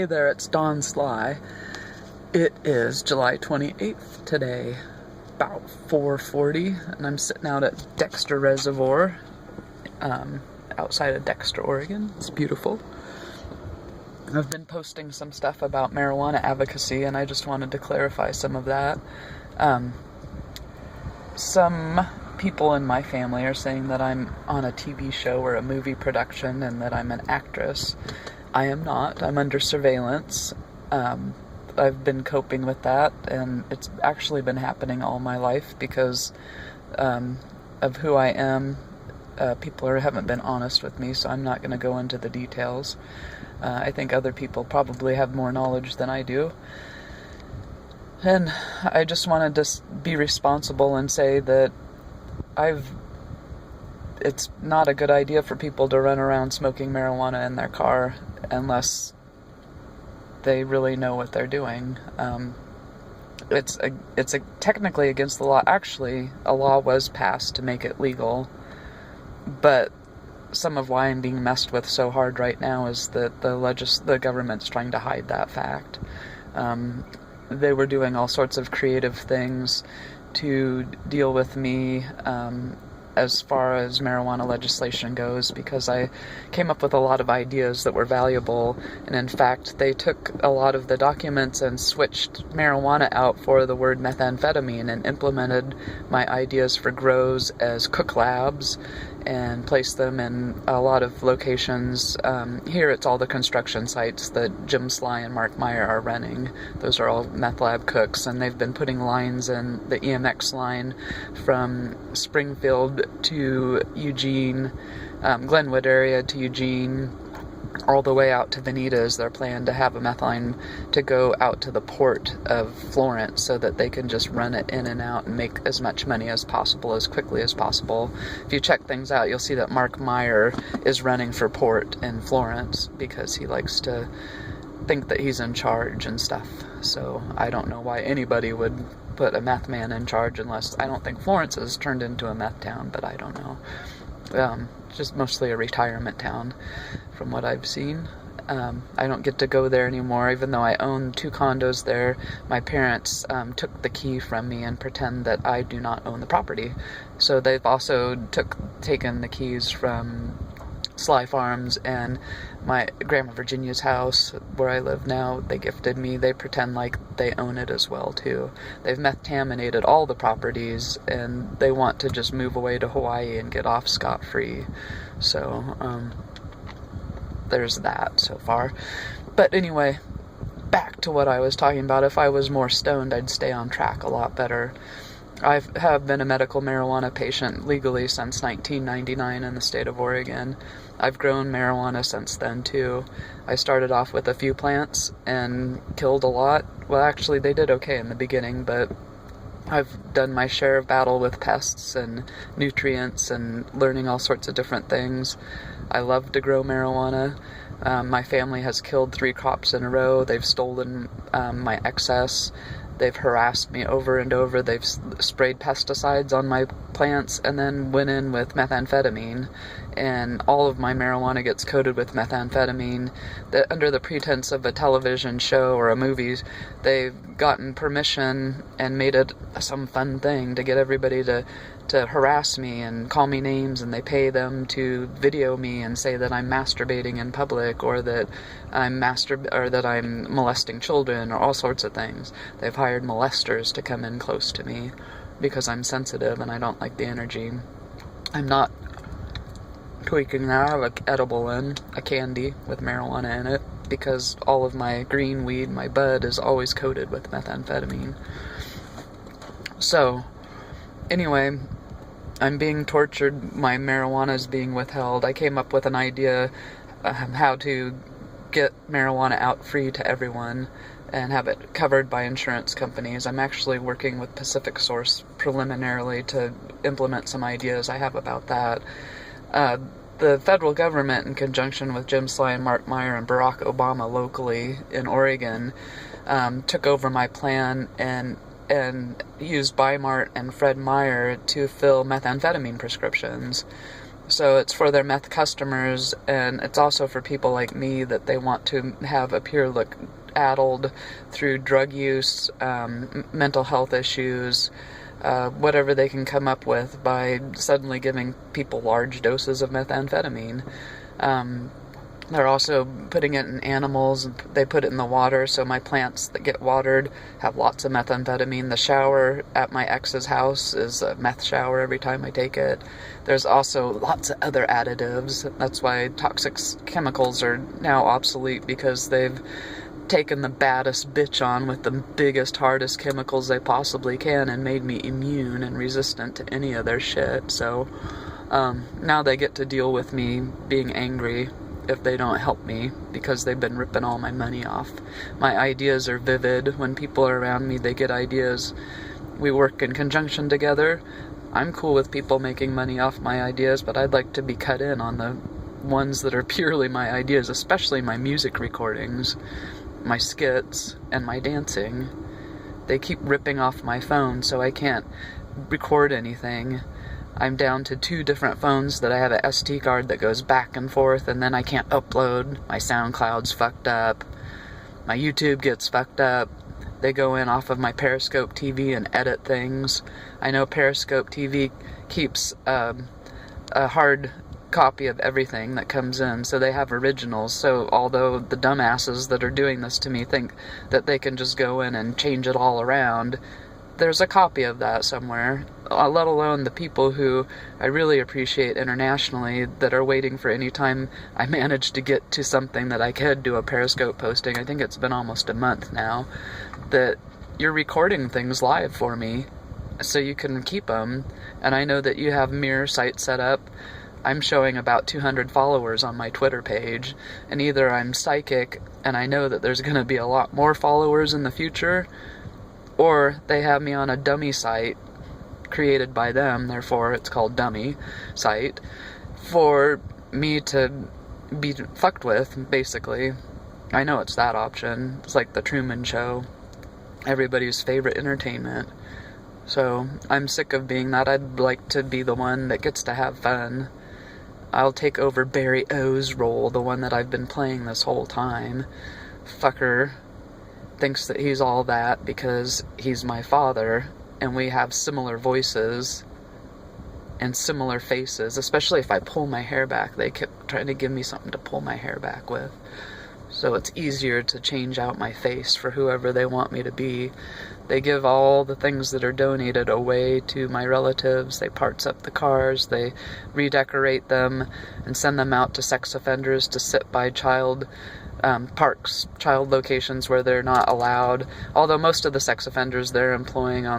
Hey there, it's Don Sly. It is July 28th today, about 4:40, and I'm sitting out at Dexter Reservoir, outside of Dexter, Oregon. It's beautiful. I've been posting some stuff about marijuana advocacy, and I just wanted to clarify some of that. Some people in my family are saying that I'm on a TV show or a movie production and that I'm an actress. I am not. I'm under surveillance. I've been coping with that, and it's actually been happening all my life because of who I am. People haven't been honest with me, so I'm not going to go into the details. I think other people probably have more knowledge than I do. And I just wanted to be responsible and say that it's not a good idea for people to run around smoking marijuana in their car unless they really know what they're doing. It's technically against the law. Actually, a law was passed to make it legal, but some of why I'm being messed with so hard right now is that the government's trying to hide that fact. They were doing all sorts of creative things to deal with me as far as marijuana legislation goes, because I came up with a lot of ideas that were valuable, and in fact they took a lot of the documents and switched marijuana out for the word methamphetamine and implemented my ideas for grows as cook labs and placed them in a lot of locations. Here it's all the construction sites that Jim Sly and Mark Meyer are running. Those are all meth lab cooks, and they've been putting lines in the EMX line from Springfield to Eugene, Glenwood area to Eugene, all the way out to Veneta is their plan, to have a meth line to go out to the port of Florence so that they can just run it in and out and make as much money as possible, as quickly as possible. If you check things out, you'll see that Mark Meyer is running for port in Florence because he likes to think that he's in charge and stuff. So I don't know why anybody would put a meth man in charge unless, I don't think Florence has turned into a meth town, but I don't know. Just mostly a retirement town from what I've seen. I don't get to go there anymore, even though I own 2 condos there. My parents took the key from me and pretend that I do not own the property. So they've also taken the keys from Sly Farms and my Grandma Virginia's house where I live now. They gifted me. They pretend like they own it as well too. They've meth-taminated all the properties, and they want to just move away to Hawaii and get off scot-free. So there's that so far. But anyway, back to what I was talking about. If I was more stoned, I'd stay on track a lot better. I have been a medical marijuana patient legally since 1999 in the state of Oregon. I've grown marijuana since then too. I started off with a few plants and killed a lot. Well, actually they did okay in the beginning, but I've done my share of battle with pests and nutrients and learning all sorts of different things. I love to grow marijuana. My family has killed 3 crops in a row. They've stolen my excess. They've harassed me over and over. They've sprayed pesticides on my plants and then went in with methamphetamine. And all of my marijuana gets coated with methamphetamine. That under the pretense of a television show or a movie, they've gotten permission and made it some fun thing to get everybody to harass me and call me names, and they pay them to video me and say that I'm masturbating in public, or that I'm molesting children, or all sorts of things. They've hired molesters to come in close to me because I'm sensitive and I don't like the energy. I'm not tweaking now. I have an edible in, a candy with marijuana in it, because all of my green weed, my bud, is always coated with methamphetamine. So, anyway, I'm being tortured. My marijuana is being withheld. I came up with an idea how to get marijuana out free to everyone and have it covered by insurance companies. I'm actually working with Pacific Source preliminarily to implement some ideas I have about that. The federal government, in conjunction with Jim Sly and Mark Meyer and Barack Obama locally in Oregon, took over my plan and used Bimart and Fred Meyer to fill methamphetamine prescriptions. So it's for their meth customers, and it's also for people like me that they want to have appear look addled through drug use, mental health issues, whatever they can come up with by suddenly giving people large doses of methamphetamine. They're also putting it in animals. They put it in the water, so my plants that get watered have lots of methamphetamine. The shower at my ex's house is a meth shower every time I take it. There's also lots of other additives. That's why toxic chemicals are now obsolete, because they've taken the baddest bitch on with the biggest, hardest chemicals they possibly can and made me immune and resistant to any of their shit. So now they get to deal with me being angry if they don't help me, because they've been ripping all my money off. My ideas are vivid. When people are around me, they get ideas. We work in conjunction together. I'm cool with people making money off my ideas, but I'd like to be cut in on the ones that are purely my ideas, especially my music recordings, my skits, and my dancing. They keep ripping off my phone, so I can't record anything. I'm down to 2 different phones that I have a SD card that goes back and forth, and then I can't upload. My SoundCloud's fucked up. My YouTube gets fucked up. They go in off of my Periscope TV and edit things. I know Periscope TV keeps a hard copy of everything that comes in, so they have originals. So although the dumbasses that are doing this to me think that they can just go in and change it all around, there's a copy of that somewhere, let alone the people who I really appreciate internationally that are waiting for any time I manage to get to something that I could do a Periscope posting. I think it's been almost a month now that you're recording things live for me so you can keep them. And I know that you have mirror site set up. I'm showing about 200 followers on my Twitter page, and either I'm psychic and I know that there's going to be a lot more followers in the future, or they have me on a dummy site created by them, therefore it's called dummy site, for me to be fucked with, basically. I know it's that option. It's like the Truman Show, everybody's favorite entertainment. So I'm sick of being that. I'd like to be the one that gets to have fun. I'll take over Barry O's role, the one that I've been playing this whole time. Fucker thinks that he's all that because he's my father, and we have similar voices and similar faces, especially if I pull my hair back. They kept trying to give me something to pull my hair back with. So it's easier to change out my face for whoever they want me to be. They give all the things that are donated away to my relatives. They parts up the cars, they redecorate them, and send them out to sex offenders to sit by child parks, child locations where they're not allowed. Although most of the sex offenders they're employing on the